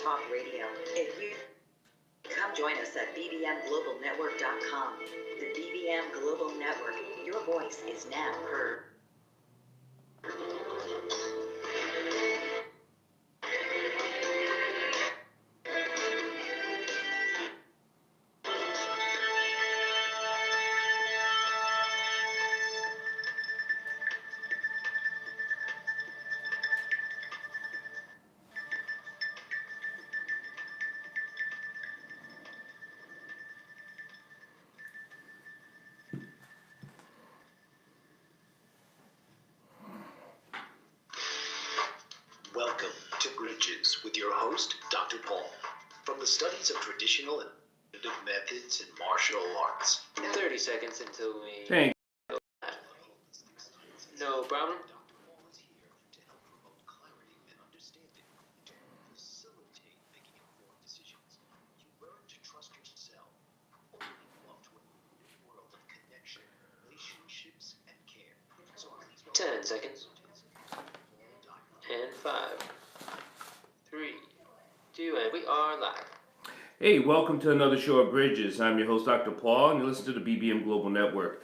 Talk Radio. If you come join us at bbmglobalnetwork.com. The BBM Global Network, your voice is now heard. Welcome to Bridges with your host, Dr. Paul, from the studies of traditional and alternative methods in martial arts. 30 seconds until we... Thank No problem. Dr. Paul is here to help promote clarity and understanding, to facilitate making informed decisions. You learn to trust yourself, opening up to a new world of connection, relationships, and care. So please 10 seconds. And 5, 3, 2, and we are live. Hey, welcome to another show of Bridges. I'm your host, Dr. Paul, and you listen to the BBM Global Network.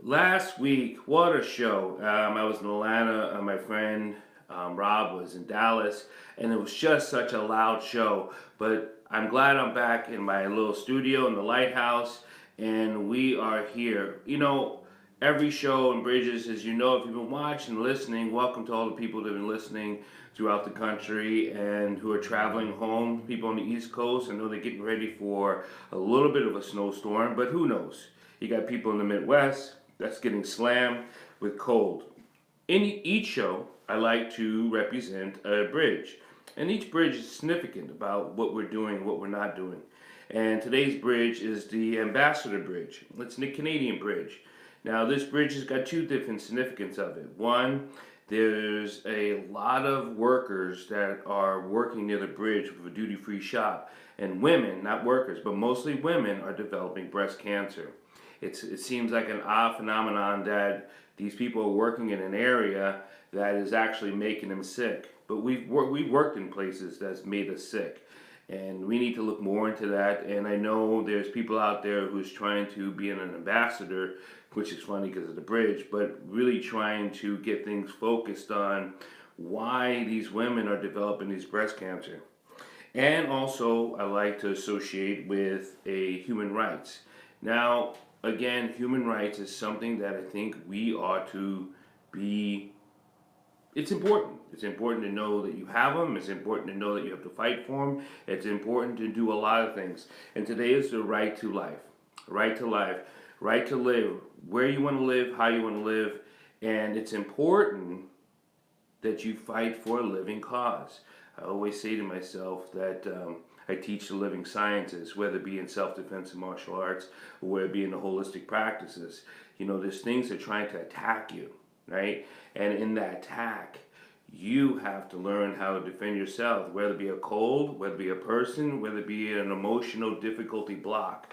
Last week, what a show. I was in Atlanta, my friend Rob was in Dallas, and it was just such a loud show. But I'm glad I'm back in my little studio in the Lighthouse, and we are here. You know, every show in Bridges, as you know, if you've been watching and listening, welcome to all the people that have been listening throughout the country and who are traveling home. People on the East Coast, I know they're getting ready for a little bit of a snowstorm, but who knows? You got people in the Midwest that's getting slammed with cold. In each show, I like to represent a bridge. And each bridge is significant about what we're doing and what we're not doing. And today's bridge is the Ambassador Bridge. It's the Canadian bridge. Now, this bridge has got two different significance of it. One, there's a lot of workers that are working near the bridge with a duty-free shop. And women, not workers, but mostly women, are developing breast cancer. It seems like an odd phenomenon that these people are working in an area that is actually making them sick. But we've worked in places that's made us sick. And we need to look more into that. And I know there's people out there who's trying to be an ambassador, which is funny because of the bridge, but really trying to get things focused on why these women are developing these breast cancer. And also, I like to associate with a human rights. Now, again, human rights is something that I think we ought to be. It's important. It's important to know that you have them. It's important to know that you have to fight for them. It's important to do a lot of things. And today is the right to life. Right to life. Right to live where you want to live, how you want to live. And it's important that you fight for a living cause. I always say to myself that I teach the living sciences, whether it be in self-defense and martial arts, or whether it be in the holistic practices. You know, there's things that are trying to attack you, right? And in that attack, you have to learn how to defend yourself, whether it be a cold, whether it be a person, whether it be an emotional difficulty block.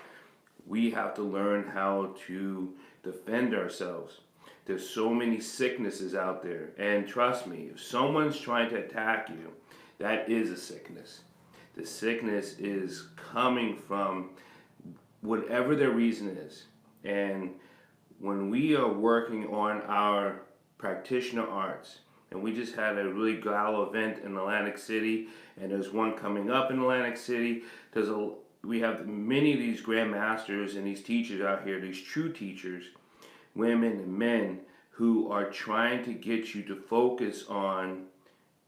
We have to learn how to defend ourselves. There's so many sicknesses out there. And trust me, if someone's trying to attack you, that is a sickness. The sickness is coming from whatever their reason is. And when we are working on our practitioner arts, and we just had a really gala event in Atlantic City, and there's one coming up in Atlantic City. We have many of these grandmasters and these teachers out here, these true teachers, women and men, who are trying to get you to focus on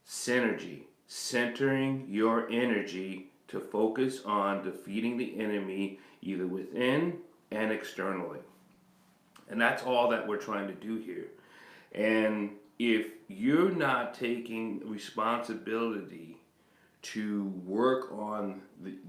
synergy, centering your energy to focus on defeating the enemy either within and externally. And that's all that we're trying to do here. And if you're not taking responsibility to work on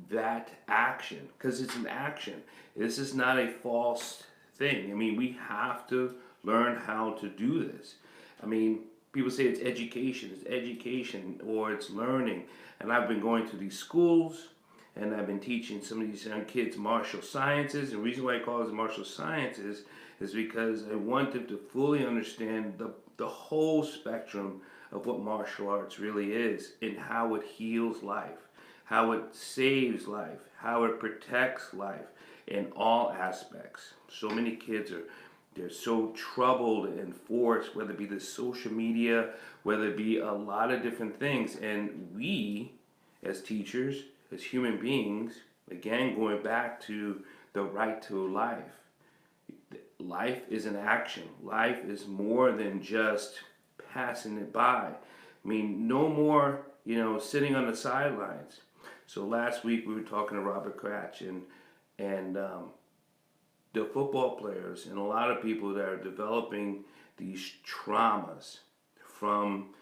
that action, because it's an action. This is not a false thing. I mean, we have to learn how to do this. I mean, people say it's education, or it's learning. And I've been going to these schools, and I've been teaching some of these young kids martial sciences. And the reason why I call it martial sciences is because I want them to fully understand the whole spectrum of what martial arts really is and how it heals life, how it saves life, how it protects life in all aspects. So many kids they're so troubled and forced, whether it be the social media, whether it be a lot of different things. And we, as teachers, as human beings, again, going back to the right to life. Life is an action. Life is more than just passing it by. I mean, no more, sitting on the sidelines. So last week we were talking to Robert Cratch and the football players and a lot of people that are developing these traumas from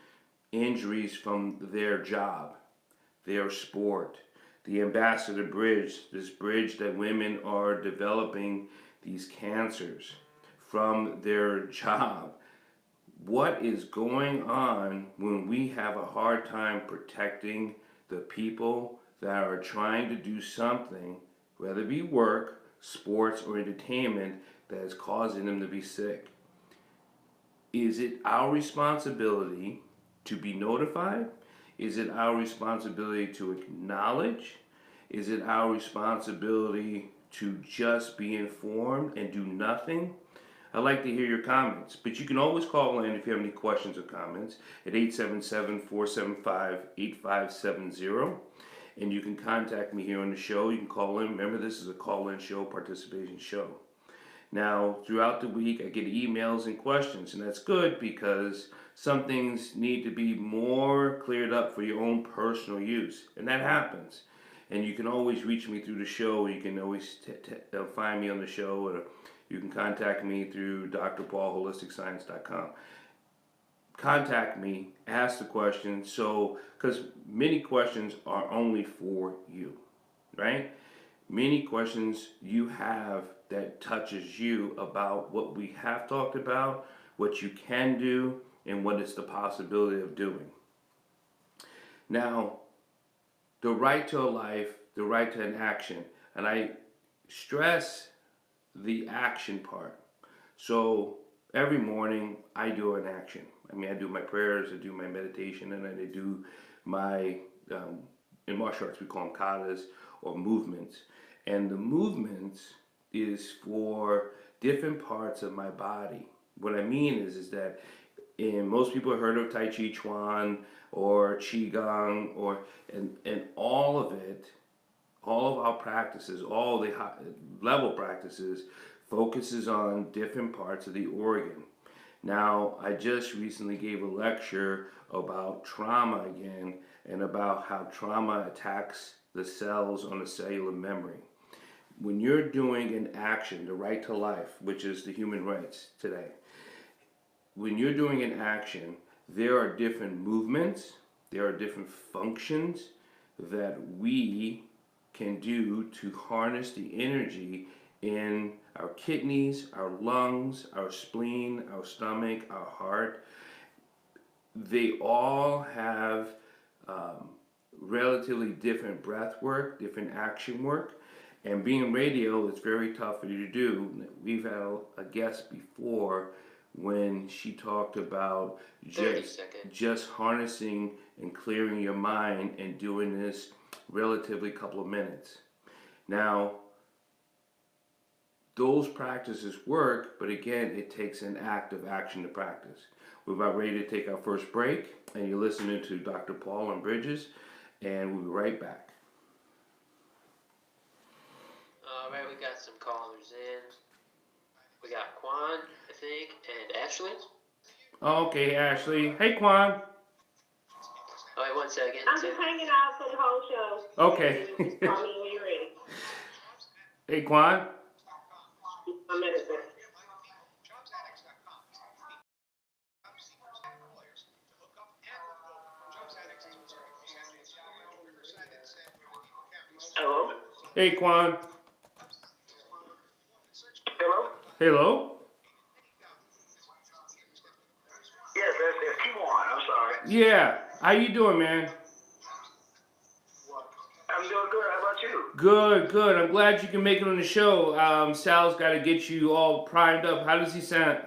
injuries from their job, their sport, the ambassador bridge, this bridge that women are developing these cancers from their job. What is going on when we have a hard time protecting the people that are trying to do something, whether it be work, sports, or entertainment, that is causing them to be sick? Is it our responsibility to be notified? Is it our responsibility to acknowledge? Is it our responsibility to just be informed and do nothing? I'd like to hear your comments, but you can always call in if you have any questions or comments at 877-475-8570. And you can contact me here on the show. You can call in. Remember, this is a call-in show, participation show. Now, throughout the week, I get emails and questions, and that's good because some things need to be more cleared up for your own personal use, and that happens. And you can always reach me through the show. You can always find me on the show, or you can contact me through drpaulholisticscience.com. Contact me, ask the question, because many questions are only for you, right? Many questions you have that touches you about what we have talked about, what you can do, and what is the possibility of doing. Now, the right to a life, the right to an action, and I stress the action part. So every morning I do an action. I mean, I do my prayers, I do my meditation, and then I do my, in martial arts we call them katas or movements. And the movements is for different parts of my body. What I mean is that most people have heard of Tai Chi Chuan or Qigong and all of it, all of our practices, all the high level practices focuses on different parts of the organ. Now, I just recently gave a lecture about trauma again and about how trauma attacks the cells on the cellular memory. When you're doing an action, the right to life, which is the human rights today, when you're doing an action, there are different movements, there are different functions that we can do to harness the energy in our kidneys, our lungs, our spleen, our stomach, our heart. They all have relatively different breath work, different action work. And being radio, it's very tough for you to do. We've had a guest before when she talked about just harnessing and clearing your mind and doing this relatively couple of minutes. Now, those practices work, but again, it takes an act of action to practice. We're about ready to take our first break, and you're listening to Dr. Paul and Bridges, and we'll be right back. All right, we got some callers in. We got Quan, I think, and Ashley. Okay, Ashley. Hey, Quan. All right, 1 second. I'm just hanging out for the whole show. Okay. Just call me when you're ready. Hey, Quan. A minute, sir. Hello? Hey, Quan. Hello? Hello. Yes, that's Keiwan. I'm sorry. Yeah. How you doing, man? I'm doing good. How about you? Good, good. I'm glad you can make it on the show. Sal's got to get you all primed up. How does he sound?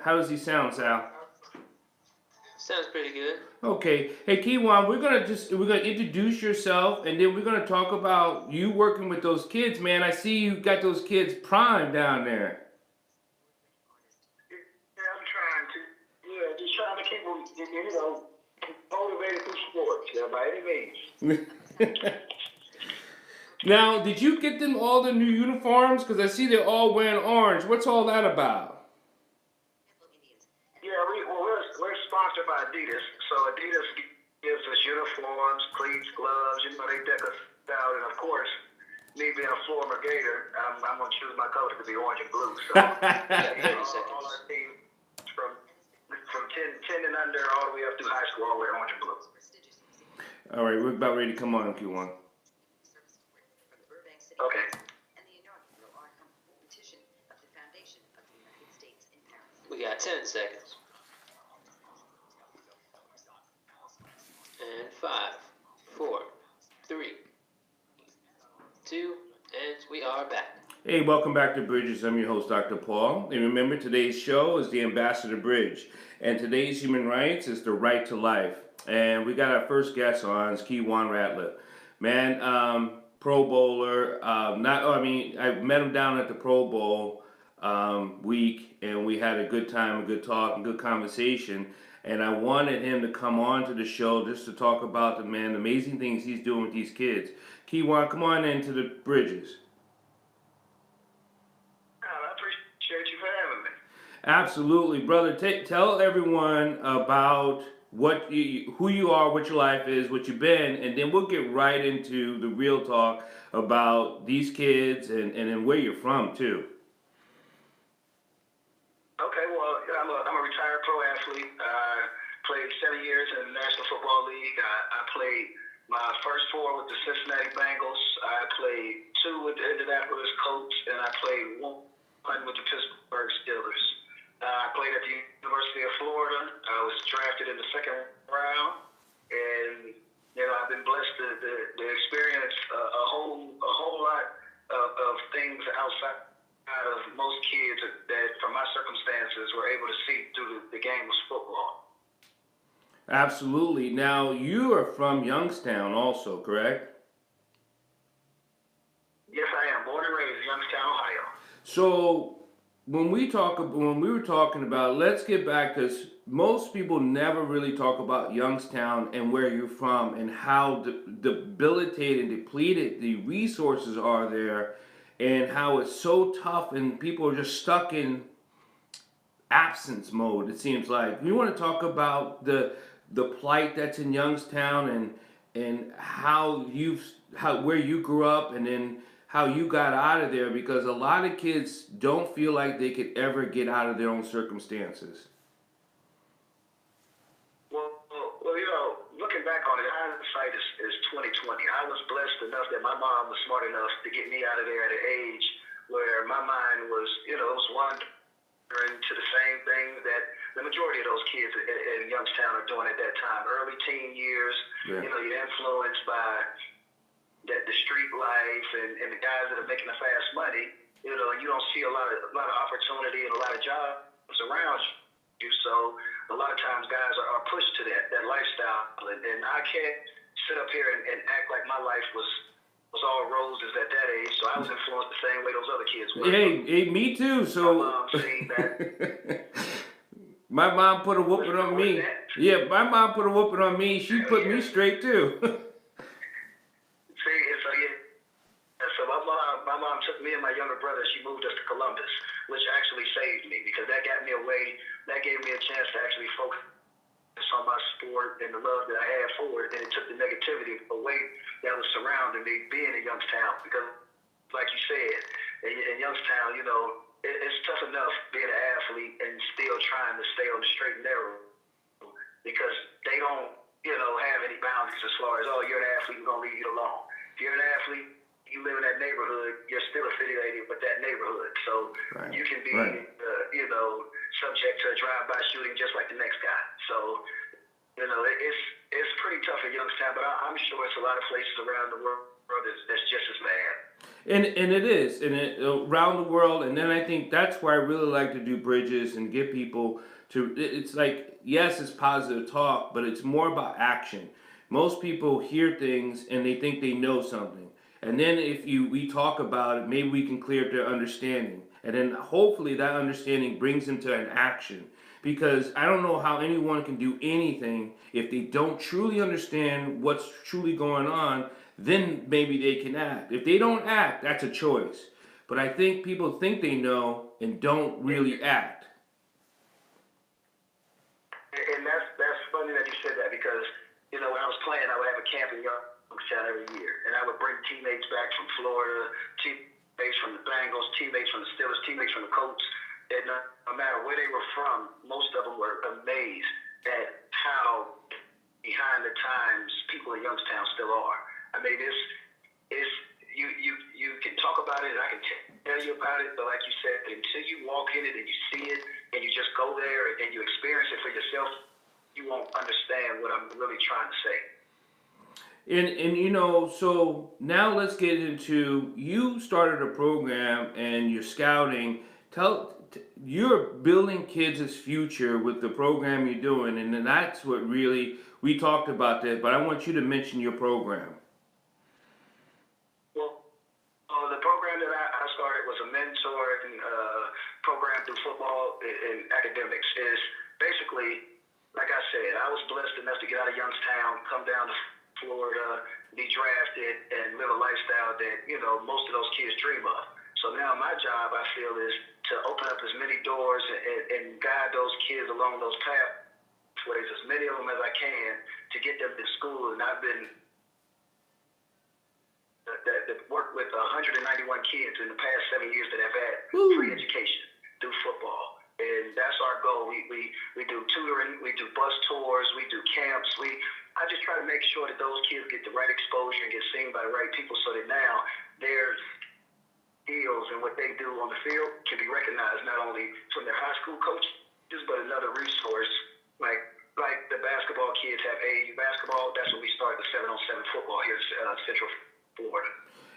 Sal? Sounds pretty good. Okay. Hey, Keiwan, we're gonna introduce yourself, and then we're gonna talk about you working with those kids, man. I see you got those kids prime down there. Yeah, I'm trying to. Yeah, just trying to keep them, motivated through sports, by any means. Now, did you get them all the new uniforms? Because I see they're all wearing orange. What's all that about? Yeah, we're sponsored by Adidas, so Adidas gives us uniforms, cleats, gloves. They deck us out, and of course, me being a former Gator, I'm gonna choose my color to be orange and blue. So Yeah, 30 all seconds. our team from 10 and under all the way up through high school, all wear orange and blue. All right, we're about ready to come on, Keiwan. Okay. We got 10 seconds. And 5, 4, 3, 2, and we are back. Hey, welcome back to Bridges. I'm your host, Dr. Paul. And remember, today's show is the Ambassador Bridge. And today's human rights is the right to life. And we got our first guest on, it's Keiwan Ratliff. Man, Pro Bowler. I met him down at the Pro Bowl week, and we had a good time, a good talk, and good conversation. And I wanted him to come on to the show just to talk about the amazing things he's doing with these kids. Keiwan, come on into the Bridges. I appreciate you for having me. Absolutely, brother. Tell everyone about who you are, what your life is, what you've been, and then we'll get right into the real talk about these kids and where you're from too. Okay, well, I'm a retired pro athlete. Played 7 years in the National Football League. I played my first 4 with the Cincinnati Bengals. I played 2 with the Indianapolis Colts, and I played 1 with the Pittsburgh Steelers. I played at the University of Florida. I was drafted in the 2nd round, and I've been blessed to experience a whole lot of things outside of most kids that, from my circumstances, were able to see through the game of football. Absolutely. Now, you are from Youngstown also, correct? Yes, I am. Born and raised in Youngstown, Ohio. So, when we were talking about, let's get back, because most people never really talk about Youngstown and where you're from and how debilitated and depleted the resources are there, and how it's so tough and people are just stuck in absence mode, it seems like. You want to talk about the plight that's in Youngstown and where you grew up, and then how you got out of there, because a lot of kids don't feel like they could ever get out of their own circumstances. Well, looking back on it, hindsight is 2020. I was blessed enough that my mom was smart enough to get me out of there at an age where my mind was, was wandering to the same thing that the majority of those kids in Youngstown are doing at that time. Early teen years, Yeah. You're influenced by the street life and the guys that are making the fast money, and you don't see a lot of opportunity and a lot of jobs around you. So a lot of times guys are pushed to that lifestyle, and I can't sit up here and act like my life was all roses at that age. So I was influenced the same way those other kids were. Hey, me too. So my mom seen that. my mom put a whooping on me. Yeah, my mom put a whooping on me. She put me straight too. So my mom took me and my younger brother. She moved us to Columbus, which actually saved me, because that got me away. That gave me a chance to actually focus on my sport and the love that I had for it, and it took the negativity away that was surrounding me being in Youngstown. Because, like you said, in Youngstown, it's tough enough being an athlete and still trying to stay on the straight and narrow, because they don't, have any boundaries as far as, you're an athlete, we're gonna leave you alone. If you're an athlete, you live in that neighborhood, you're still affiliated with that neighborhood. So Right. you can be, Right. subject to a drive-by shooting just like the next guy. So, it's pretty tough in Youngstown, but I'm sure it's a lot of places around the world that's just as bad. And it is, and around the world. And then I think that's why I really like to do bridges and get people to. It's like, yes, it's positive talk, but it's more about action. Most people hear things and they think they know something, and then if we talk about it, maybe we can clear up their understanding, and then hopefully that understanding brings them to an action. Because I don't know how anyone can do anything if they don't truly understand what's truly going on, then maybe they can act. If they don't act, that's a choice. But I think people think they know and don't really act. And that's funny that you said that because, you know, when I was playing, I would have a camp in Youngstown every year. And I would bring teammates back from Florida, teammates from the Bengals, teammates from the Steelers, teammates from the Colts. And no matter where they were from, most of them were amazed at how behind the times people in Youngstown still are. I mean, it's you can talk about it and I can tell you about it, but like you said, until you walk in it and you see it and you just go there and you experience it for yourself, you won't understand what I'm really trying to say. And you know, so now let's get into, you started a program and you're scouting. You're building kids' future with the program you're doing, and then that's what really, we talked about that, but I want you to mention your program. Well, the program that I started was a mentoring program through football and academics. Is basically, like I said, I was blessed enough to get out of Youngstown, come down to Florida, be drafted, and live a lifestyle that, you know, most of those kids dream of. So now my job, I feel, is to open up as many doors and guide those kids along those pathways, as many of them as I can, to get them to school. And I've been that worked with 191 kids in the past 7 years that have had free education through football. And that's our goal. We do tutoring, we do bus tours, we do camps. I just try to make sure that those kids get the right exposure and get seen by the right people so that now their skills and what they do on the field can be recognized not only from their high school coaches, but another resource like the basketball kids have AAU basketball. That's when we started the 7-on-7 football here in Central Florida.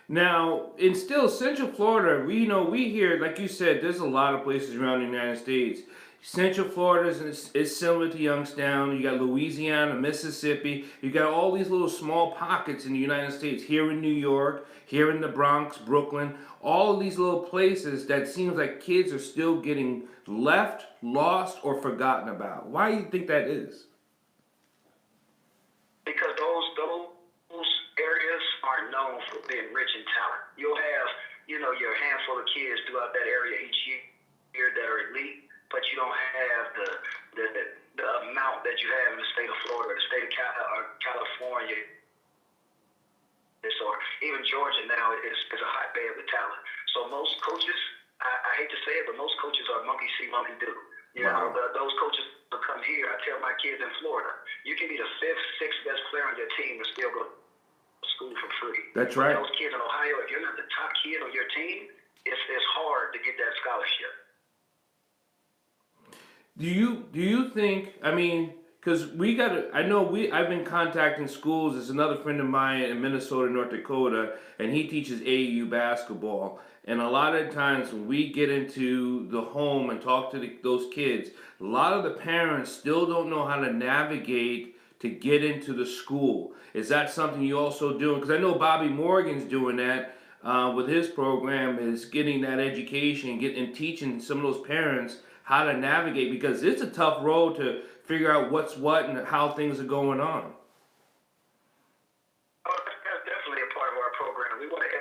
Now, in still Central Florida, we hear, like you said, there's a lot of places around the United States. Central Florida is similar to Youngstown. You got Louisiana, Mississippi. You got all these little small pockets in the United States. Here in New York, here in the Bronx, Brooklyn. All of these little places that seems like kids are still getting left, lost, or forgotten about. Why do you think that is? Because those areas are known for being rich in talent. You'll have, you know, your handful of kids throughout that area each year that are elite, but you don't have the amount that you have in the state of Florida, the state of California, or even Georgia now is a hotbed of the talent. So most coaches, I hate to say it, but most coaches are monkey see, monkey do. You know, those coaches will come here. I tell my kids in Florida, you can be the 5th, 6th best player on your team and still go to school for free. That's right. Those kids in Ohio, if you're not the top kid on your team, it's hard to get that scholarship. Do you think, I mean, because I've been contacting schools. There's another friend of mine in Minnesota, North Dakota, and he teaches AAU basketball. And a lot of times when we get into the home and talk to those kids, a lot of the parents still don't know how to navigate to get into the school. Is that something you also do? Because I know Bobby Morgan's doing that with his program, is getting that education and teaching some of those parents how to navigate, because it's a tough road to figure out what's what and how things are going on. Oh, that's definitely a part of our program. We want to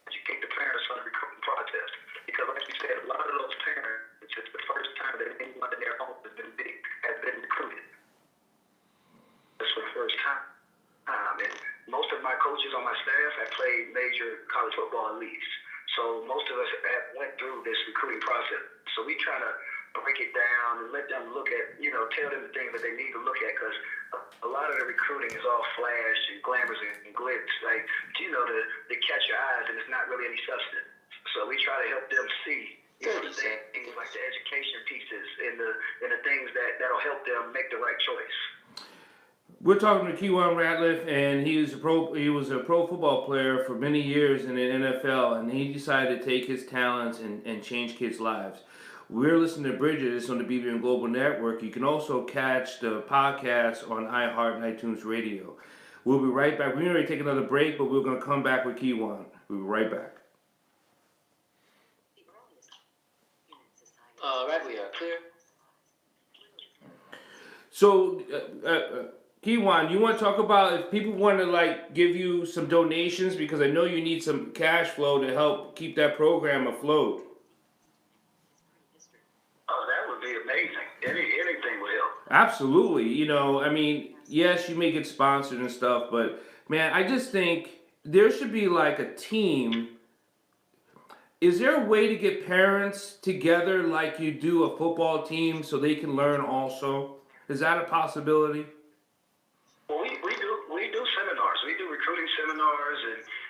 educate the parents on the recruiting process, because like you said, a lot of those parents, it's the first time that anyone in their home has been recruited. It's for the first time. And most of my coaches on my staff have played major college football leagues. So most of us have went through this recruiting process. So we try to break it down and let them look at, you know, tell them the things that they need to look at, because a lot of the recruiting is all flash and glamours and glitz, like, you know, to catch your eyes, and it's not really any substance. So we try to help them see, you know, the things like the education pieces and the things that'll help them make the right choice. We're talking to Keiwan Ratliff, and he was a pro football player for many years in the NFL, and he decided to take his talents and change kids' lives. We're listening to Bridges on the BBM Global Network. You can also catch the podcast on iHeart and iTunes Radio. We'll be right back. We're going to take another break, but we're going to come back with Keiwan. We'll be right back. All right, we are clear. So, Keiwan, you want to talk about if people want to like give you some donations, because I know you need some cash flow to help keep that program afloat. Oh, that would be amazing. Anything would help. Absolutely. You know, I mean, yes, you may get sponsored and stuff, but man, I just think there should be like a team. Is there a way to get parents together like you do a football team so they can learn also? Is that a possibility? Well, we do seminars. We do recruiting seminars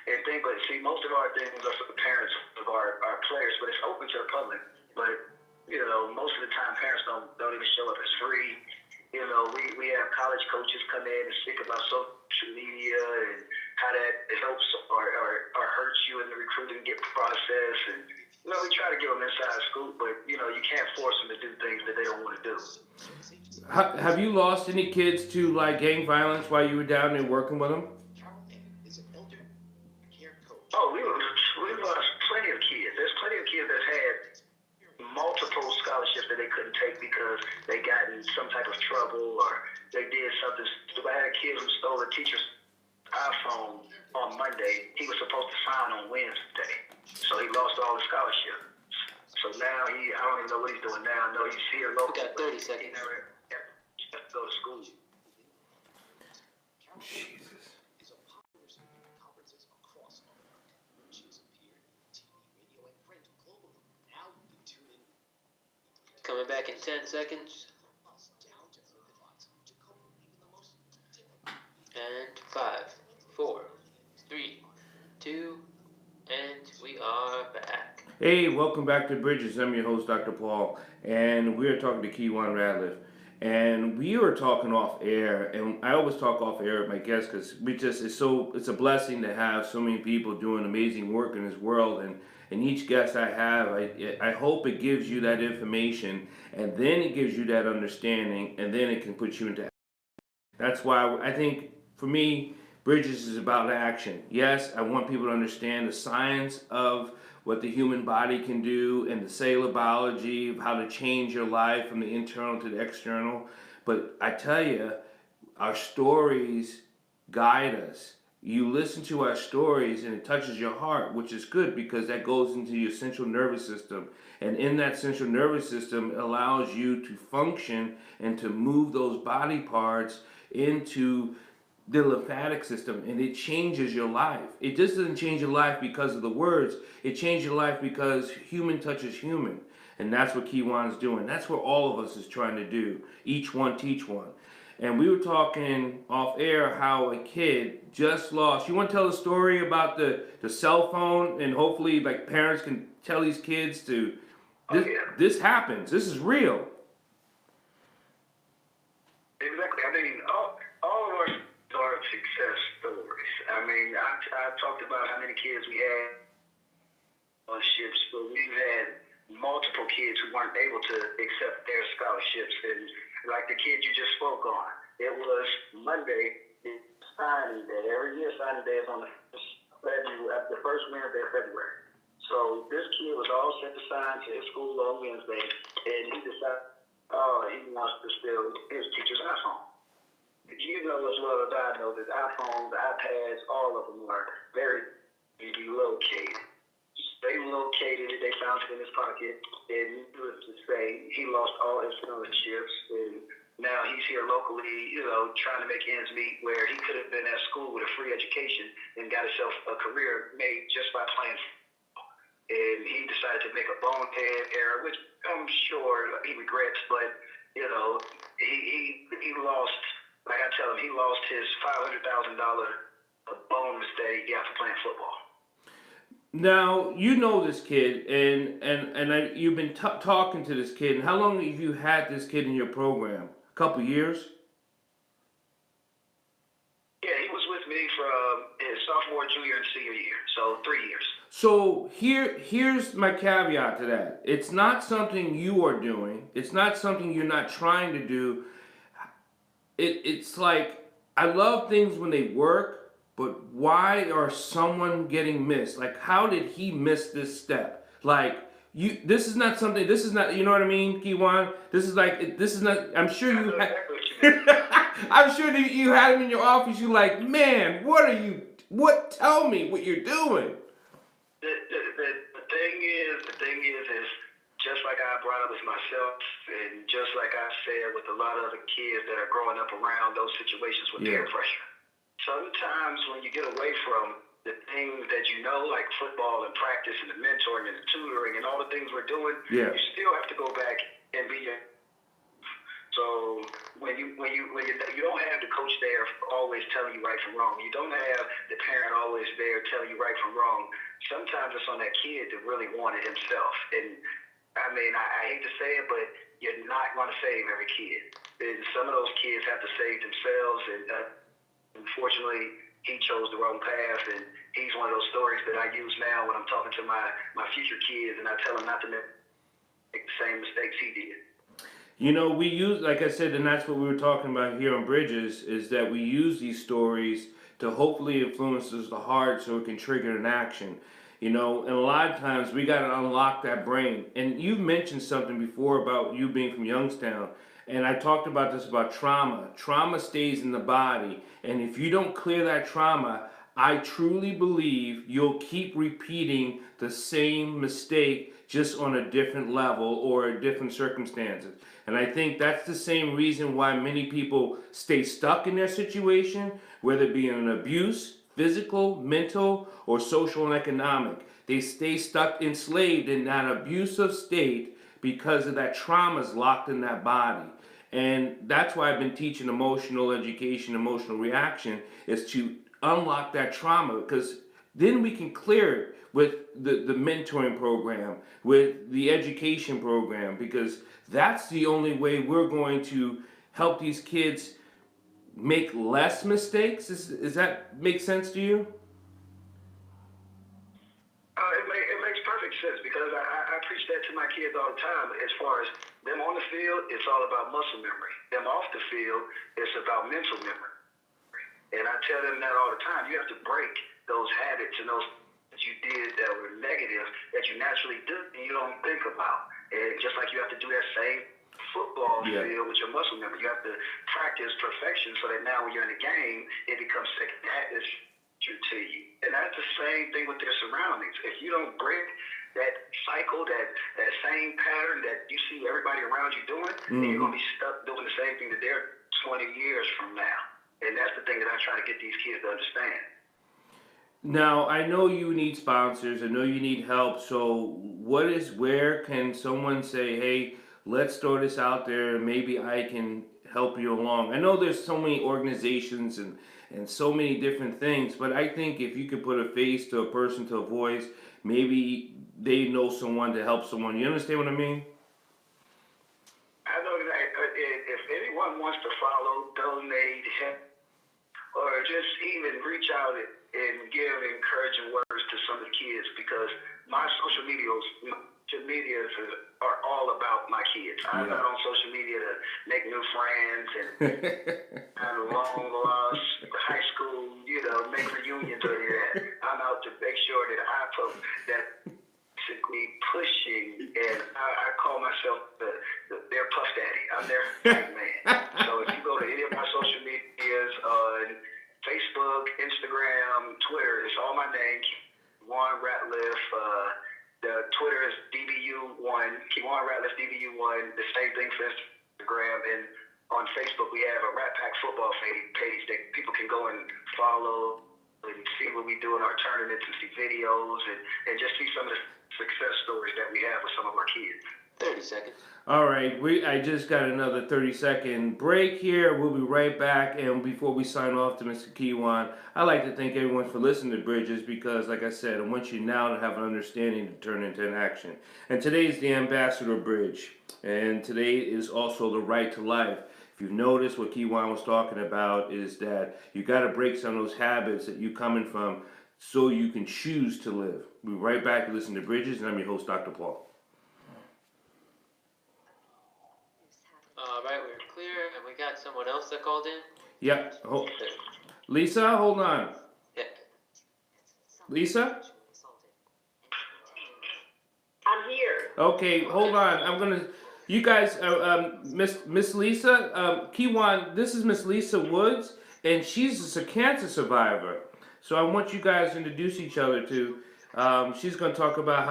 and things. But see, most of our things are for the parents of our players, but it's open to the public. But most of the time, parents don't even show up. It's free. We have college coaches come in and speak about social media and how that helps or hurts you in the recruiting process. And we try to give them inside scoop, but you can't force them to do things that they don't want to do. Have you lost any kids to like gang violence while you were down there working with them? Oh, we've lost plenty of kids. There's plenty of kids that had multiple scholarships that they couldn't take because they got in some type of trouble or they did something. I had a kid who stole a teacher's iPhone on Monday. He was supposed to sign on Wednesday, so he lost all his scholarship. So now I don't even know what he's doing now. I know he's here local. We got 30 seconds. He never have to go to school. Jesus. Coming back in 10 seconds. And 5, 4, 3, 2, and we are back. Hey, welcome back to Bridges. I'm your host, Dr. Paul, and we're talking to Keiwan Ratliff. And we were talking off air, and I always talk off air with my guests because it's a blessing to have so many people doing amazing work in this world. And each guest I have, I hope it gives you that information, and then it gives you that understanding, and then it can put you into action. That's why I think, for me, Bridges is about action. Yes, I want people to understand the science of what the human body can do and the cellular biology of how to change your life from the internal to the external. But I tell you, our stories guide us. You listen to our stories and it touches your heart, which is good because that goes into your central nervous system. And in that central nervous system, it allows you to function and to move those body parts into the lymphatic system, and it changes your life. It just doesn't change your life because of the words. It changes your life because human touches human. And that's what Keiwan's doing. That's what all of us is trying to do. Each one teach one. And we were talking off air how a kid just lost. You want to tell a story about the cell phone, and hopefully like parents can tell these kids to this happens. This is real. Exactly. I mean, all of our success stories. I mean, I talked about how many kids we had on ships, but we've had multiple kids who weren't able to accept their scholarships. And like the kid you just spoke on, it was Monday, signing day. Every year signing day is on the first Wednesday of February. So this kid was all set to sign to his school on Wednesday, and he decided, he wants to steal his teacher's iPhone. You know as well as I know that iPhones, iPads, all of them are very easily located. They located it, they found it in his pocket, and needless to say, he lost all his scholarships, and now he's here locally, trying to make ends meet where he could have been at school with a free education and got himself a career made just by playing football. And he decided to make a bonehead error, which I'm sure he regrets, but, he lost. Like I tell him, he lost his $500,000 bonus that he got for playing football. Now, you know this kid, and you've been talking to this kid. And how long have you had this kid in your program? A couple years? sophomore, junior, and senior year. So 3 years. So here's my caveat to that. It's not something you are doing. It's not something you're not trying to do. It's like, I love things when they work, but why are someone getting missed? Like, how did he miss this step? Like, this is not something. This is not. You know what I mean, Keiwan? This is like. This is not. I'm sure I you. know exactly what you mean. I'm sure that you had him in your office. You like, man, what are you? What? Tell me what you're doing. The thing is just like I brought up with myself, and just like I said with a lot of other kids that are growing up around those situations with peer pressure. Sometimes when you get away from the things that you know, like football and practice and the mentoring and the tutoring and all the things we're doing, you still have to go back and be your. So when you don't have the coach there always telling you right from wrong, you don't have the parent always there telling you right from wrong. Sometimes it's on that kid to really want it himself. And I mean, I hate to say it, but you're not going to save every kid. And some of those kids have to save themselves. And unfortunately, he chose the wrong path. And he's one of those stories that I use now when I'm talking to my future kids, and I tell them not to make the same mistakes he did. You know, we use, like I said, and that's what we were talking about here on Bridges, is that we use these stories to hopefully influence the heart so it can trigger an action. You know, and a lot of times we got to unlock that brain. And you mentioned something before about you being from Youngstown. And I talked about this about trauma. Trauma stays in the body. And if you don't clear that trauma, I truly believe you'll keep repeating the same mistake just on a different level or different circumstances. And I think that's the same reason why many people stay stuck in their situation, whether it be an abuse, physical, mental, or social and economic. They stay stuck, enslaved in that abusive state because of that trauma's locked in that body. And that's why I've been teaching emotional education, emotional reaction, is to unlock that trauma, because then we can clear it with the mentoring program, with the education program, because that's the only way we're going to help these kids make less mistakes. Does that make sense to you? It makes perfect sense, because I preach that to my kids all the time. As far as them on the field, it's all about muscle memory. Them off the field, it's about mental memory. And I tell them that all the time. You have to break those habits and those that you did that were negative, that you naturally do and you don't think about. And just like you have to do that same football field with your muscle memory, you have to practice perfection so that now when you're in the game, it becomes second nature to you. And that's the same thing with their surroundings. If you don't break that cycle, that same pattern that you see everybody around you doing, then you're going to be stuck doing the same thing that they're 20 years from now. And that's the thing that I try to get these kids to understand. Now, I know you need sponsors. I know you need help. So where can someone say, hey, let's throw this out there and maybe I can help you along? I know there's so many organizations and so many different things, but I think if you could put a face to a person, to a voice, maybe they know someone to help someone. You understand what I mean? I know that if anyone wants to follow, donate, or just even reach out and give encouraging words to some of the kids, because my social medias are all about my kids. I'm not on social media to make new friends and long lost high school, make reunions or that. I'm out to make sure that I put that basically pushing, and I call myself their puff daddy. I'm their hype man. So if you go to any of my social medias on Facebook, Instagram, Twitter, it's all my name, Keiwan Ratliff. The Twitter is DBU1, Keiwan Ratliff DBU1. The same thing for Instagram, and on Facebook we have a Rat Pack football page that people can go and follow and see what we do in our tournaments and see videos and just see some of the success stories that we have with some of our kids. 30 seconds. All right, I just got another 30-second break here. We'll be right back. And before we sign off to Mr. Keiwan, I'd like to thank everyone for listening to Bridges, because, like I said, I want you now to have an understanding to turn into an action. And today is the Ambassador Bridge. And today is also the right to life. If you've noticed, what Keiwan was talking about is that you got to break some of those habits that you're coming from so you can choose to live. We'll be right back to listen to Bridges, and I'm your host, Dr. Paul. All right, we're clear, and we got someone else that called in. Yep. Lisa, hold on. Yeah. Lisa? I'm here. Okay, hold on. I'm gonna. You guys, Miss Lisa, Keiwan. This is Miss Lisa Woods, and she's a cancer survivor. So I want you guys to introduce each other to. She's gonna talk about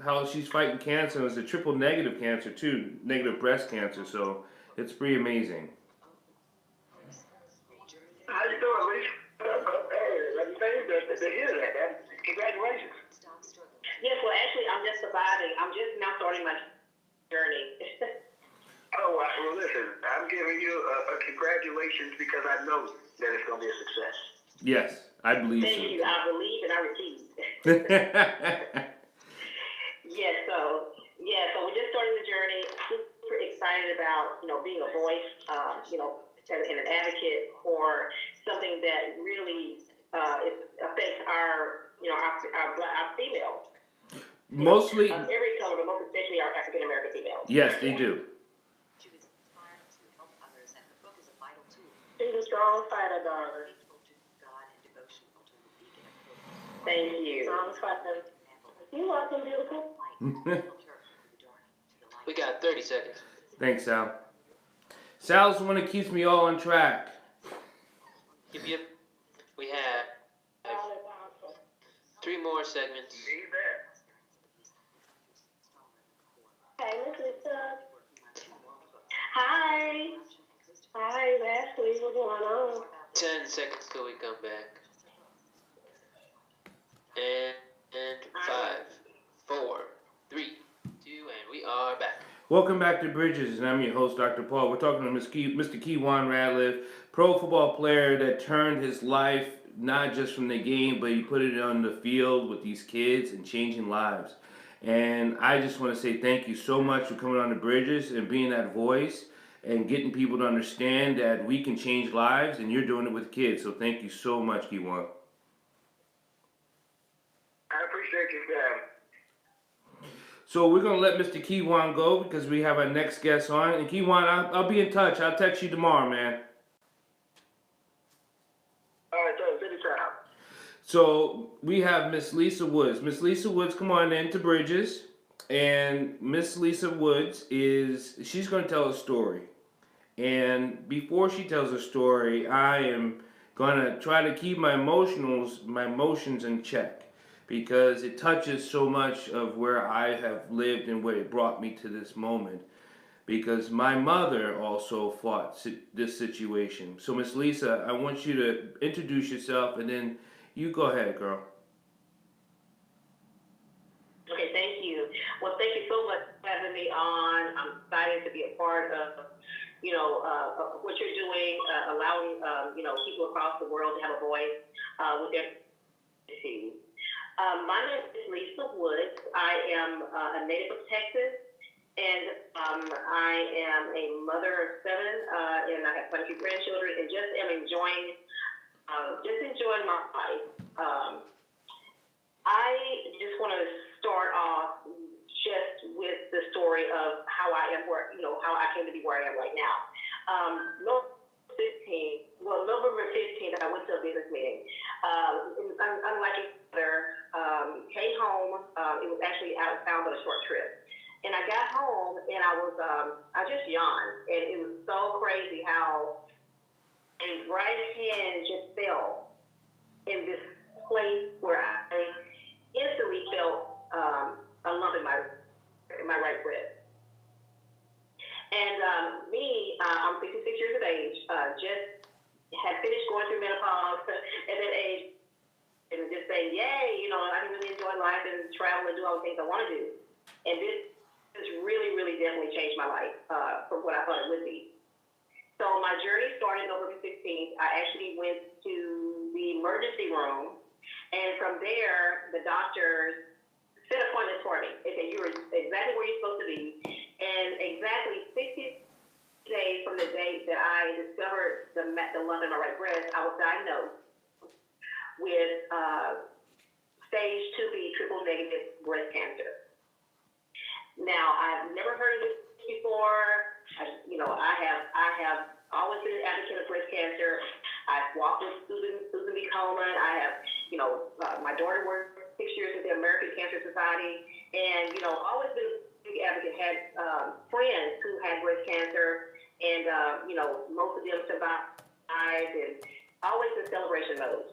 how she's fighting cancer. It's a triple negative cancer too, negative breast cancer. So it's pretty amazing. How you doing, Lisa? To hear that, man. Congratulations. Yes, well, actually, I'm just surviving. I'm just now starting my journey. Oh, well, listen, I'm giving you a congratulations because I know that it's going to be a success. Yes, I believe Thank so. you. I believe and I receive. Yes, so we're just starting the journey. Super excited about, being a voice, and an advocate for something that really affects our females. Mostly, Every color, but most especially our African American females. yes, they do. To inspire to help others, and the book is a vital tool. She's a strong fighter, darling. Faithful to God and devotional to the beacon of hope. Thank you. Strong fighter. You welcome, beautiful. We got 30 seconds. Thanks, Sal. Sal's the one that keeps me all on track. Yep. We have 3 more segments. Need that. Hey, Miss Lisa. Hi. Hi, Ashley. What's going on? 10 seconds till we come back. And 5, 4, 3, 2, and we are back. Welcome back to Bridges, and I'm your host, Dr. Paul. We're talking to Mr. Keiwan Ratliff, pro football player that turned his life not just from the game, but he put it on the field with these kids and changing lives. And I just want to say thank you so much for coming on to Bridges and being that voice and getting people to understand that we can change lives, and you're doing it with kids. So thank you so much, Keiwan. I appreciate you, man. So we're going to let Mr. Keiwan go because we have our next guest on. And Keiwan, I'll be in touch. I'll text you tomorrow, man. All right, thanks. Anytime. So we have Miss Lisa Woods. Miss Lisa Woods, come on in to Bridges. And Miss Lisa Woods she's going to tell a story. And before she tells a story, I am going to try to keep my emotions in check, because it touches so much of where I have lived and where it brought me to this moment. Because my mother also fought this situation. So Miss Lisa, I want you to introduce yourself, and then you go ahead, girl. Okay, thank you. Well, thank you so much for having me on. I'm excited to be a part of, what you're doing, allowing, people across the world to have a voice with their issues. My name is Lisa Woods. I am a native of Texas, and I am a mother of 7, and I have quite a few grandchildren, and just am enjoying my life. I just want to start off just with the story of how I am, how I came to be where I am right now. November 15th, I went to a business meeting. Unlike other, came home. It was actually out of town on a short trip. And I got home and I just yawned. And it was so crazy how a right hand just fell in this place where I instantly felt a lump in my right breast. And I'm 66 years of age, just had finished going through menopause at that age, and just saying, yay, I can really enjoy life and travel and do all the things I want to do. And this has really, really definitely changed my life from what I thought it would be. So my journey started November 16th. I actually went to the emergency room, and from there, the doctors set appointments for me. They said, you're exactly where you're supposed to be. And exactly 60 days from the date that I discovered the lump in my right breast, I was diagnosed with stage 2B triple negative breast cancer. Now, I've never heard of this before. I have always been an advocate of breast cancer. I've walked with Susan B. Coleman. I have, my daughter worked 6 years with the American Cancer Society, and always been a big advocate. Had friends who had breast cancer, and most of them survived, and always in celebration mode.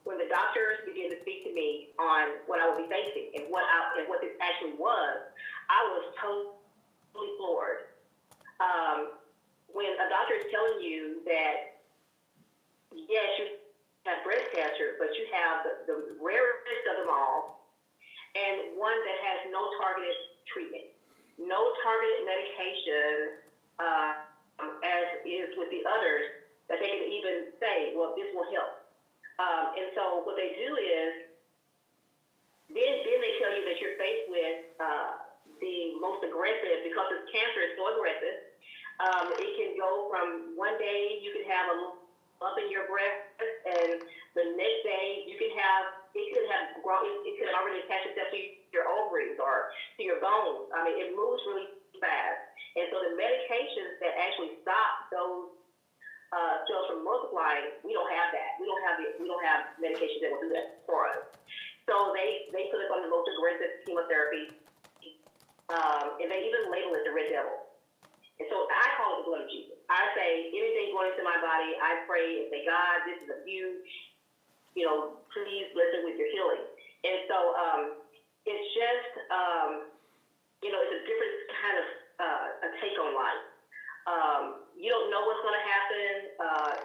When the doctors began to speak to me on what I would be facing and what this actually was, I was totally floored. When a doctor is telling you that, yes, you have breast cancer, but you have the rarest of them all, and one that has no targeted treatment, no targeted medication, as is with the others, that they can even say, well, this will help. And so what they do is, then they tell you that you're faced with the most aggressive, because this cancer is so aggressive. It can go from one day you can have a lump in your breast, and the next day it could have already attached itself to your ovaries or to your bones. I mean, it moves really fast. And so the medications that actually stop those cells from multiplying, we don't have that. We don't have medications that will do that for us. So they put us on the most aggressive chemotherapy, and they even label it the red devil. And so I call it the blood of Jesus. I say, anything going into my body, I pray and say, God, this is of you. Please bless it with your healing. And so it's just, it's a different kind of a take on life. You don't know what's going to happen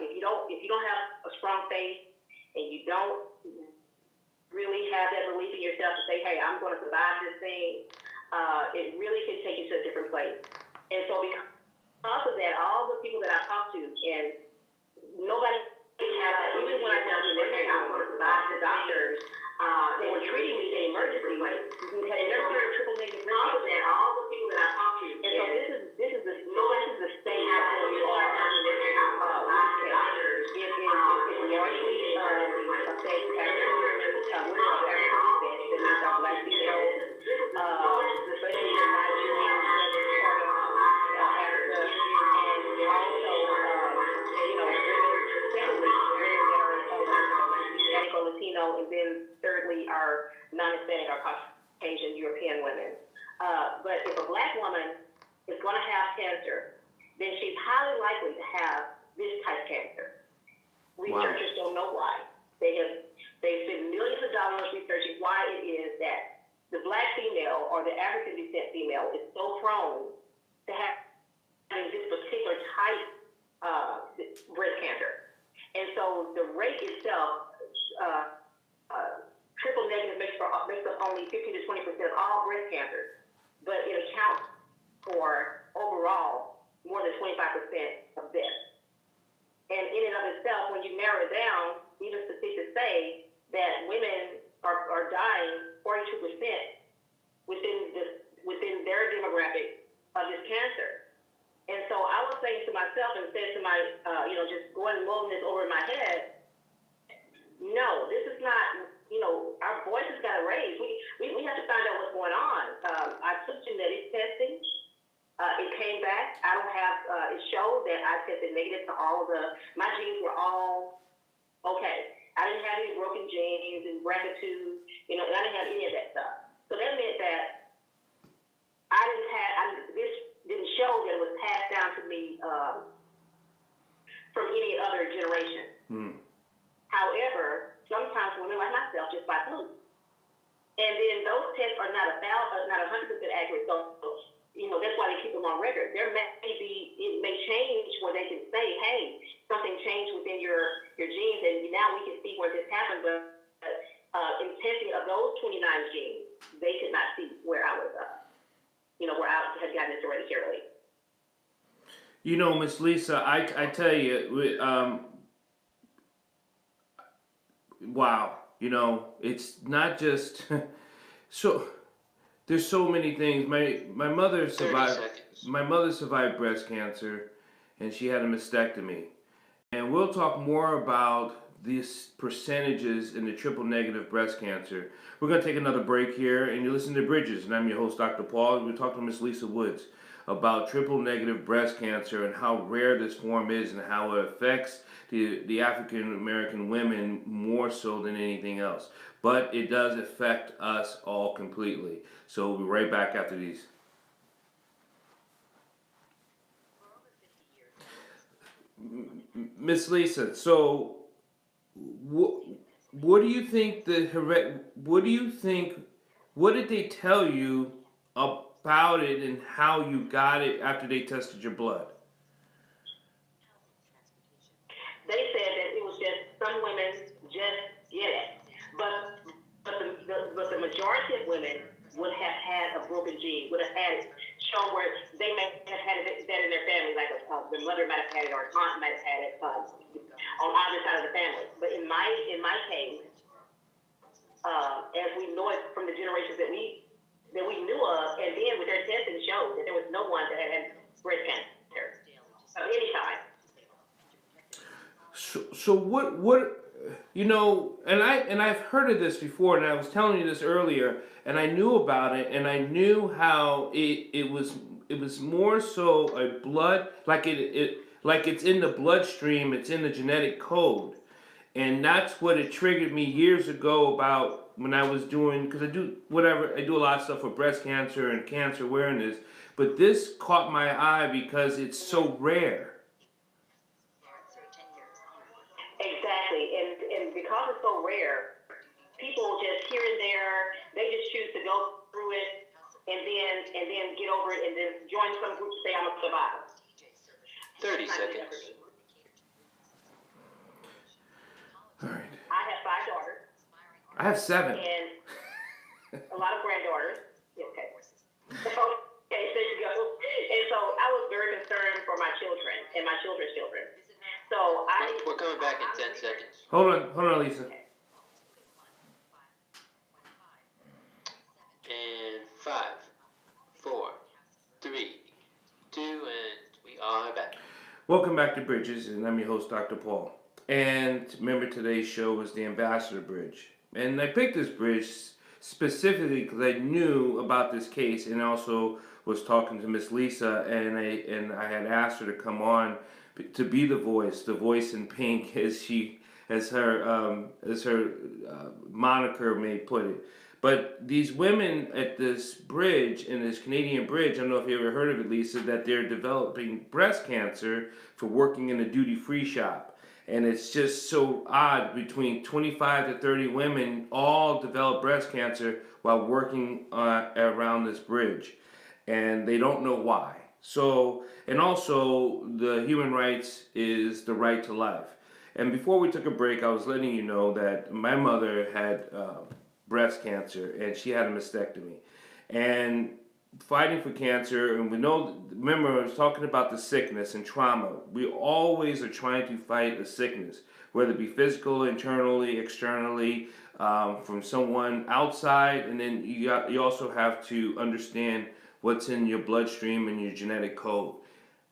if you don't have a strong faith, and you don't really have that belief in yourself to say, hey, I'm going to survive this thing. It really can take you to a different place. And so because of that, all the people that I talked to, and nobody had, even when I told them that, hey, I'm going to survive, the doctors, they were treating me in emergency. We had never heard of triple negative breast cancer. All the people that I talked to, and so this is the stage of where we are. It's largely affects African women of African descent, that means our Black females, especially in Nigeria, part of Africa, and also, secondly, women that are Hispanic or Latino, and then thirdly, our non-Hispanic or Caucasian European women. But if a Black woman is going to have cancer, then she's highly likely to have this type of cancer. Researchers don't know why. They've spent millions of dollars researching why it is that the Black female or the African descent female is so prone to having this particular type of breast cancer. And so the rate itself, triple negative makes up only 15 to 20% of all breast cancers, but it accounts for overall more than 25% of deaths. And in and of itself, when you narrow it down, even statistics say that women are dying 42% within their demographic of this cancer. And so I was saying to myself, and said to my, just going mulling this over in my head, no, this is not, our voices got to raise. We have to find out what's going on. I took genetic testing. It came back. I don't have, it showed that I tested negative to all of my genes were all okay. I didn't have any broken genes and BRCA2, and I didn't have any of that stuff. So that meant that this didn't show that it was passed down to me from any other generation. However, sometimes women like myself just by fluke. And then those tests are not 100% accurate. So, that's why they keep them on record. It may change where they can say, hey, something changed within your genes, and now we can see where this happened. But in testing of those 29 genes, they could not see where I was, where I had gotten this hereditarily. Miss Lisa, I tell you, wow, it's not just so. There's so many things. My mother survived. My mother survived breast cancer, and she had a mastectomy. And we'll talk more about these percentages in the triple negative breast cancer. We're going to take another break here, and you're listening to Bridges, and I'm your host, Dr. Paul, and we're talking to Miss Lisa Woods about triple negative breast cancer and how rare this form is and how it affects the African American women more so than anything else. But it does affect us all completely. So we'll be right back after these. Miss Lisa, so what do you think what did they tell you about it and how you got it after they tested your blood? They said that it was just some women just get it, but the majority of women would have had a broken gene, would have had it shown where they may have had that in their family, like the mother might have had it or an aunt might have had it on either side of the family. But in my case, as we know it from the generations that we knew of, and then with their testing showed that there was no one that had breast cancer of any kind. So what and I've heard of this before, and I was telling you this earlier, and I knew about it, and I knew how it was more so a blood, like it's in the bloodstream, it's in the genetic code, and that's what it triggered me years ago about when I was doing, because I do a lot of stuff for breast cancer and cancer awareness, but this caught my eye because it's so rare. Exactly, and because it's so rare, people just here and there, they just choose to go through it and then get over it and then join some group to say I'm a survivor. 30 seconds. All right. I have 5 daughters. I have 7. And a lot of granddaughters. Okay. Okay, there you go. And so I was very concerned for my children and my children's children. So We're coming back in 10 seconds. Hold on, Lisa. And 5, 4, 3, 2, and we are back. Welcome back to Bridges, and I'm your host, Dr. Paul. And remember, today's show is the Ambassador Bridge. And I picked this bridge specifically because I knew about this case, and also was talking to Miss Lisa, and I had asked her to come on to be the voice in pink, as her moniker may put it. But these women at this bridge, in this Canadian bridge, I don't know if you ever heard of it, Lisa, that they're developing breast cancer for working in a duty-free shop. And it's just so odd, between 25 to 30 women all develop breast cancer while working around this bridge. And they don't know why. So, and also the human rights is the right to life. And before we took a break, I was letting you know that my mother had breast cancer, and she had a mastectomy. And fighting for cancer, and we know, remember I was talking about the sickness and trauma. We always are trying to fight a sickness, whether it be physical, internally, externally, from someone outside, and then you also have to understand what's in your bloodstream and your genetic code.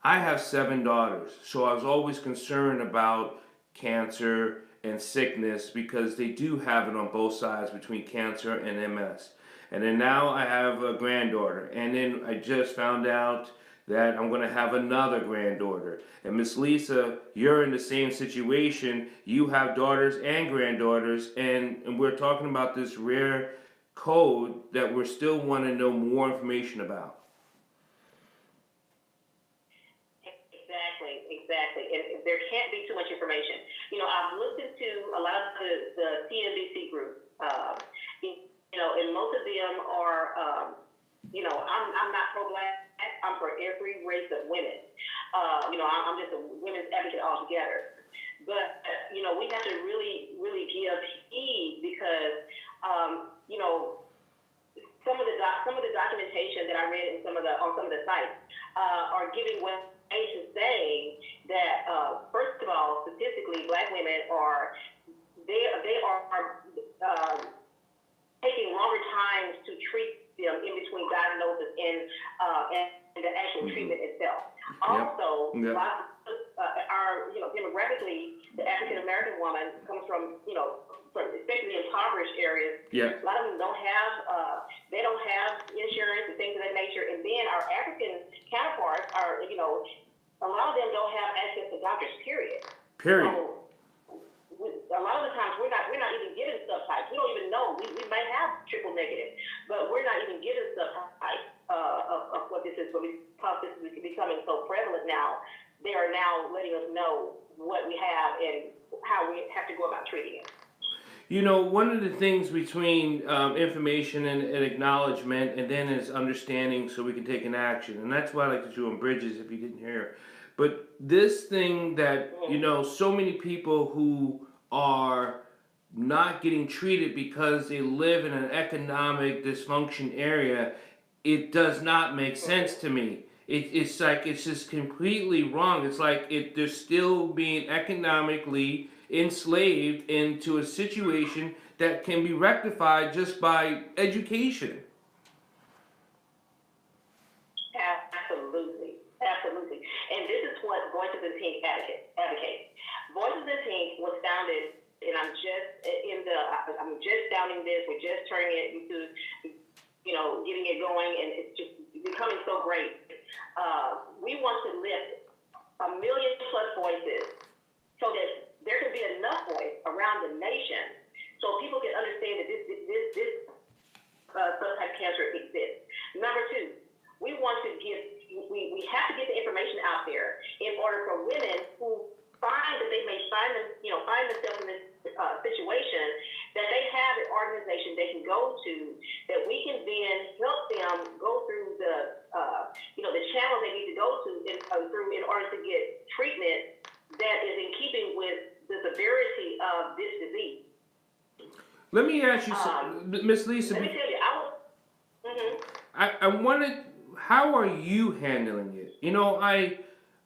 I have 7 daughters, so I was always concerned about cancer and sickness because they do have it on both sides between cancer and MS. And then now I have a granddaughter, and then I just found out that I'm going to have another granddaughter. And Miss Lisa, you're in the same situation. You have daughters and granddaughters, and we're talking about this rare code that we still want to know more information about. Exactly. And there can't be too much information. You know, I've listened to a lot of the CNBC group. You know, and most of them are, you know, I'm not pro-black. I'm for every race of women. You know, I'm just a women's advocate altogether. But, you know, we have to really, really give heed because, you know, some of the documentation that I read on some of the sites are giving way to say that first of all, statistically, black women are taking longer times to treat them in between diagnosis and the actual treatment itself. Also, our demographically, the African American woman, comes from, from especially impoverished areas. Yeah. A lot of them don't have, they don't have insurance and things of that nature. And then our African counterparts are, a lot of them don't have access to doctors, period. Period. So, a lot of the times we're not even given subtypes. We don't even know. We might have triple negative, but we're not even given subtypes of what this is. But because this is becoming so prevalent now, they are now letting us know what we have and how we have to go about treating it. One of the things between information and acknowledgement and then is understanding so we can take an action. And that's why I like to do on bridges if you didn't hear. But this thing that, so many people who are not getting treated because they live in an economic dysfunction area, it does not make sense to me. It's like, it's just completely wrong. It's like they're still being economically enslaved into a situation that can be rectified just by education. Absolutely. And this is what Voices in Pink advocates. Voices in Pink was founded, and I'm just founding this. We're just turning it into, getting it going, and it's just becoming so great. We want to lift 1 million plus voices so that there can be enough voice around the nation so people can understand that this subtype cancer exists. Number two, we have to get the information out there in order for women who find that they may find themselves in this situation, that they have an organization they can go to, that we can then help them go through the channels they need to go to in order to get treatment that is in keeping with the severity of this disease. Let me ask you something, Miss Lisa. Let me tell you, I wanted, how are you handling it?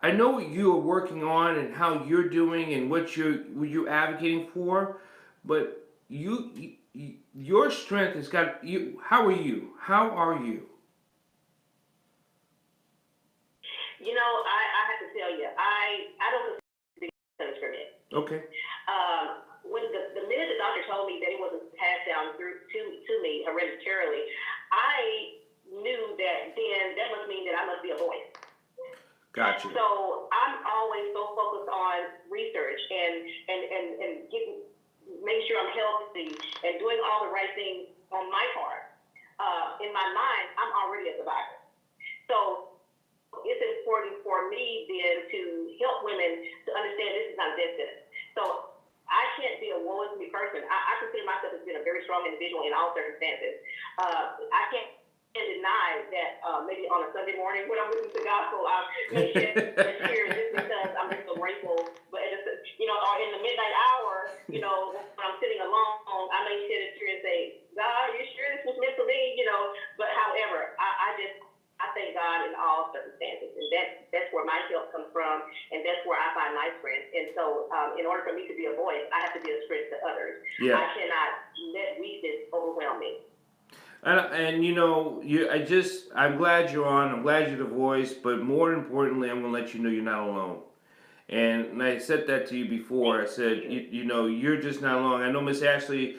I know what you are working on and how you're doing and what you're advocating for, but your strength has got you. How are you? I have to tell you, I don't consider from it. Okay. When the minute the doctor told me that it wasn't passed down to me hereditarily, I knew that then that must mean that I must be a voice. Gotcha. So I'm always so focused on research and making sure I'm healthy and doing all the right things on my part. In my mind, I'm already a survivor. So it's important for me then to help women to understand this is not destiny. So I can't be a woe is me person. I consider myself as being a very strong individual in all circumstances. I can't deny that maybe on a Sunday morning when I'm listening to gospel, I may shed a tear just because I'm just so grateful. But or in the midnight hour, when I'm sitting alone, I may shed a tear and say, God, you sure this was meant for me? But however, I thank God in all circumstances, and that's where my help comes from, and that's where I find my strength. And so, in order for me to be a voice, I have to be a strength to others. Yeah. I cannot let weakness overwhelm me. And I'm glad you're on. I'm glad you're the voice, but more importantly, I'm gonna let you know you're not alone. And I said that to you before. I said, you're just not alone. I know Miss Ashley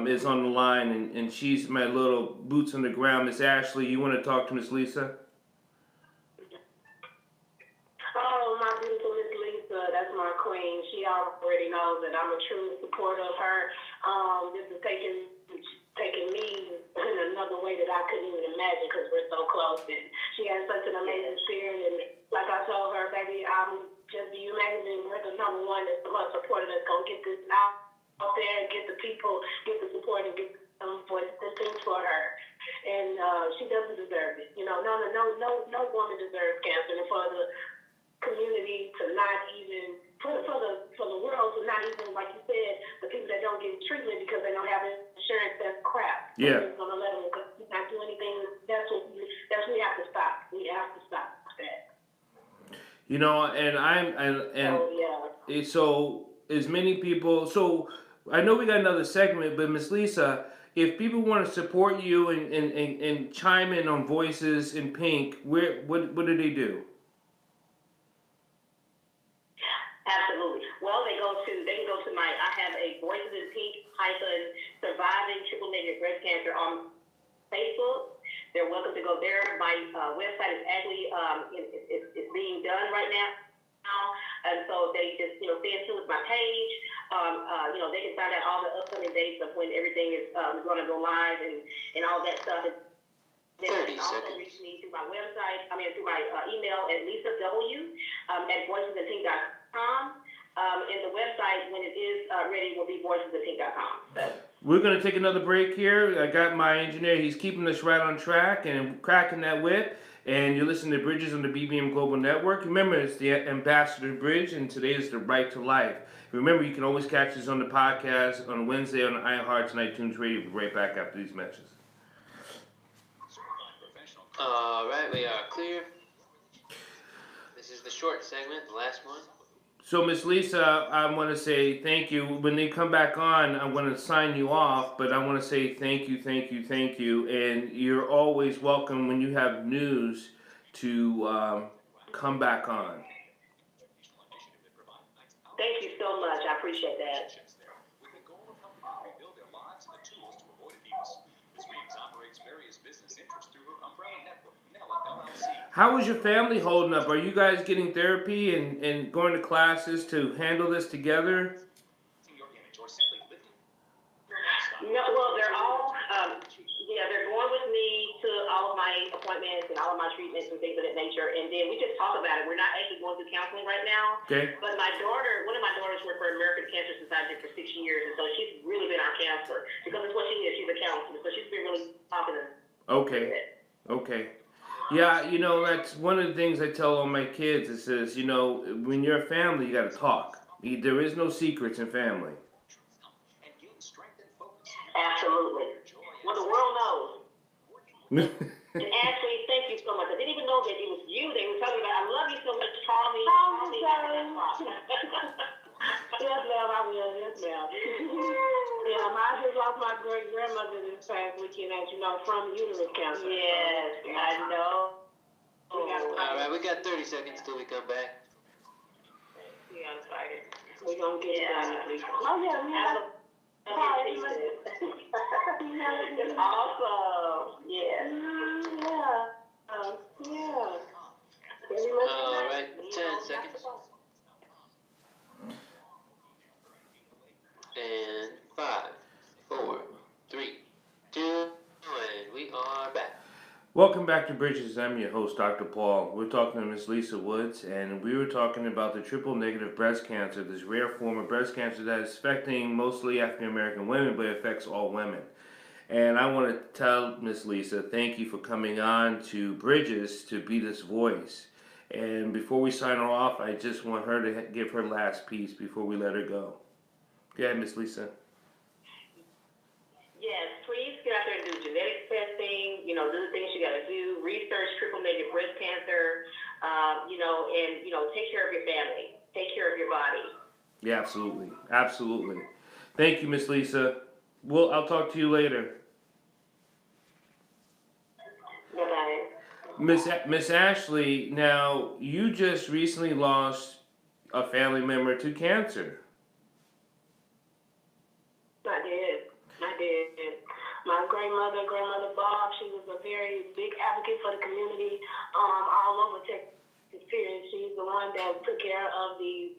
is on the line, and she's my little boots on the ground. Miss Ashley, you want to talk to Miss Lisa? Oh, my beautiful Miss Lisa, that's my queen. She already knows that I'm a true supporter of her. This is taking me in another way that I couldn't even imagine because we're so close. And she has such an amazing spirit. And like I told her, baby, just be amazing. We're the number one that's the most supporter that's going to get this out there and get the people, get the support and get some voice and things for her. And she doesn't deserve it. No woman deserves cancer. And for the community to not even, for the world to not even, like you said, the people that don't get treatment because they don't have insurance, that's crap. Yeah. We're going to let them not do anything. That's what we have to stop. We have to stop that. So as many people, so I know we got another segment, but Miss Lisa, if people want to support you and chime in on Voices in Pink, what do they do? Absolutely. Well, they go to on Facebook. They're welcome to go there. My website is actually it's being done right now, and so they just stay in tune with my page. They can find out all the upcoming dates of when everything is going to go live and all that stuff. And they can also reach me through my website. Through my email at Lisa W at voicesandpink.com. And the website, when it is ready, will be voicesandpink.com. So. We're going to take another break here. I got my engineer. He's keeping us right on track and cracking that whip. And you're listening to Bridges on the BBM Global Network. Remember, it's the Ambassador Bridge, and today is the Right to Life. Remember, you can always catch us on the podcast on Wednesday on iHearts and iTunes Radio. We'll be right back after these messages. All right, we are clear. This is the short segment, the last one. So, Miss Lisa, I want to say thank you. When they come back on, I'm going to sign you off, but I want to say thank you. And you're always welcome when you have news to come back on. Thank you so much. I appreciate that. With the goal of helping them rebuild their lives and the tools to avoid abuse. Ms. Reeves operates various business interests through her umbrella network, Nella LLC. How is your family holding up? Are you guys getting therapy and going to classes to handle this together? No, well, they're all, they're going with me to all of my appointments and all of my treatments and things of that nature. And then we just talk about it. We're not actually going through counseling right now. Okay. But one of my daughters worked for American Cancer Society for 6 years. And so she's really been our counselor because it's what she is. She's a counselor. So she's been really talking to us. Okay. Yeah, that's one of the things I tell all my kids. It says, when you're a family, you got to talk. There is no secrets in family. Absolutely. Well, the world knows. And Ashley, thank you so much. I didn't even know that it was you they were talking about. I love you so much, Charlie. Yes, ma'am, I will. Yes, ma'am. I just lost my great grandmother this past weekend, as you know, from uterus cancer. Yes, I know. All right, we got 30 seconds till we come back. We got to fight it. We're going to get it done this week. Oh, yeah, we have It's awesome. Yes. All right, 10 seconds. And 5, 4, 3, 2, and we are back. Welcome back to Bridges. I'm your host, Dr. Paul. We're talking to Miss Lisa Woods, and we were talking about the triple-negative breast cancer, this rare form of breast cancer that is affecting mostly African-American women, but it affects all women. And I want to tell Miss Lisa, thank you for coming on to Bridges to be this voice. And before we sign her off, I just want her to give her last piece before we let her go. Go ahead, Miss Lisa. Yes, please get out there and do genetic testing, do the things you got to do, research triple-negative breast cancer, and take care of your family, take care of your body. Yeah, absolutely. Thank you, Miss Lisa. I'll talk to you later. Bye-bye. Miss Ashley, now you just recently lost a family member to cancer. I did. My grandmother Bob, she was a very big advocate for the community all over Texas. Period. She's the one that took care of the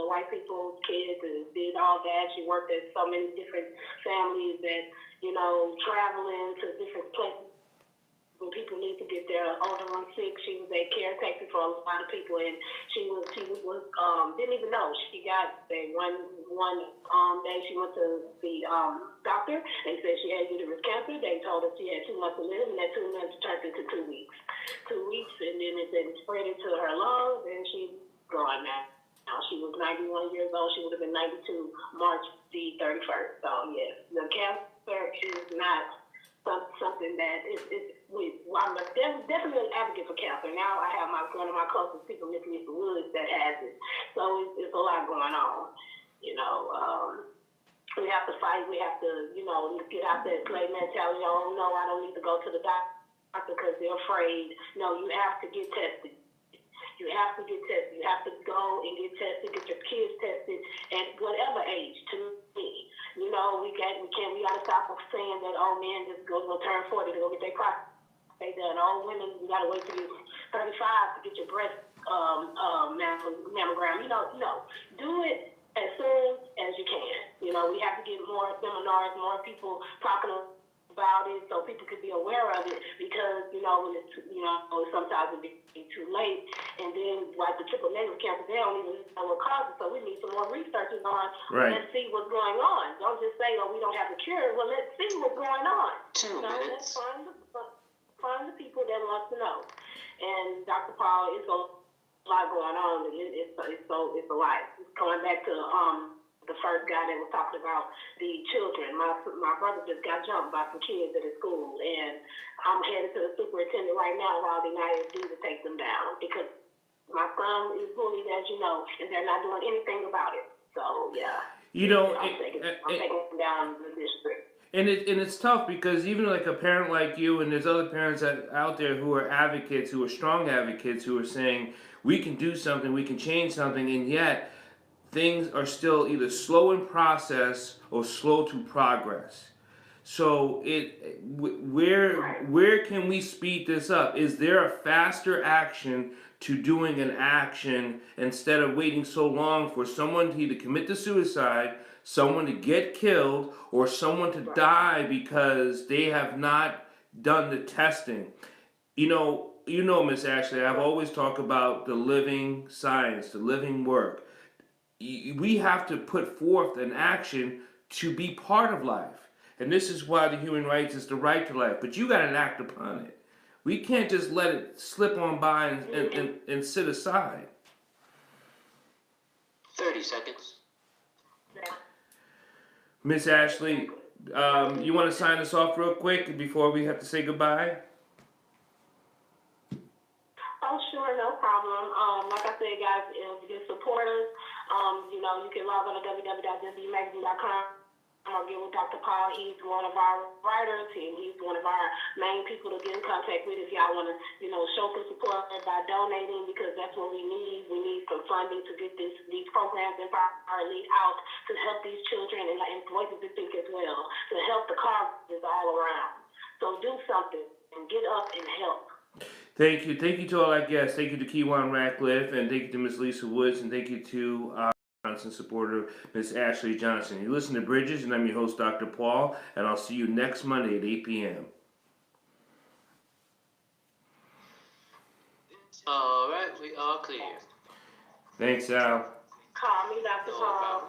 white people's kids and did all that. She worked at so many different families that, traveling to different places when people need to get their older ones sick. She was a caretaker for a lot of people, and she was didn't even know. She got one day she went to the doctor. They said she had uterus cancer. They told her she had 2 months to live, and that 2 months turned into 2 weeks. 2 weeks, and then it spread into her lungs, and she's gone now. She was 91 years old. She would have been 92 March the 31st. So yes, the cancer is not something that I'm definitely an advocate for cancer. Now I have one of my closest people, Miss Lisa Woods, that has it. So it's a lot going on. We have to fight. We have to, get out that slave mentality. Oh no, I don't need to go to the doctor because they're afraid. No, you have to get tested. You have to get tested. You have to go and get tested, get your kids tested at whatever age, to me. you know, we gotta stop saying that, oh, men just go turn 40 to go get their prostate done. All women, you gotta wait till you're 35 to get your breast mammogram. You know, do it as soon as you can. You know, we have to get more seminars, more people talking about it so people can be aware of it, because, you know, when it's, you know, sometimes it be too late. And then, like the triple negative cancer, they don't even know what causes it. So we need some more researchers on. Right. Let's see what's going on. Don't just say, oh, we don't have a cure. Well, let's see what's going on. 2 minutes. Let's find the people that want to know. And Dr. Paul, it's a lot going on. It's a lot. Going back to the first guy that was talking about the children. My brother just got jumped by some kids at his school, and I'm headed to the superintendent right now, Raleigh ISD, to take them down, because my son is bullied, as you know, and they're not doing anything about it. So yeah, You know, I'm taking them down the district. And it's tough, because even like a parent like you, and there's other parents out there who are advocates, who are strong advocates, who are saying we can do something, we can change something, and yet things are still either slow in process or slow to progress. So where can we speed this up? Is there a faster action to doing an action, instead of waiting so long for someone to either commit to suicide, someone to get killed, or someone to die because they have not done the testing? You know, Miss Ashley, I've always talked about the living science, the living work. We have to put forth an action to be part of life. And this is why the human rights is the right to life. But you got to act upon it. We can't just let it slip on by and sit aside. 30 seconds. Miss Ashley, you want to sign us off real quick before we have to say goodbye? Oh, sure, no problem. Like I said, guys, just support us. You know, you can log on to www.wmagazine.com or get with Dr. Paul. He's one of our writers, and he's one of our main people to get in contact with if y'all want to, you know, show some support by donating, because that's what we need. We need some funding to get these programs entirely out to help these children and voices to think as well, to help the causes all around. So do something and get up and help. Thank you. Thank you to all our guests. Thank you to Keiwan, Ratliff, and thank you to Miss Lisa Woods, and thank you to our constant supporter, Miss Ashley Johnson. You listen to Bridges, and I'm your host, Dr. Paul, and I'll see you next Monday at 8 p.m. All right, we are clear. Thanks, Al. Call me, Dr. Paul.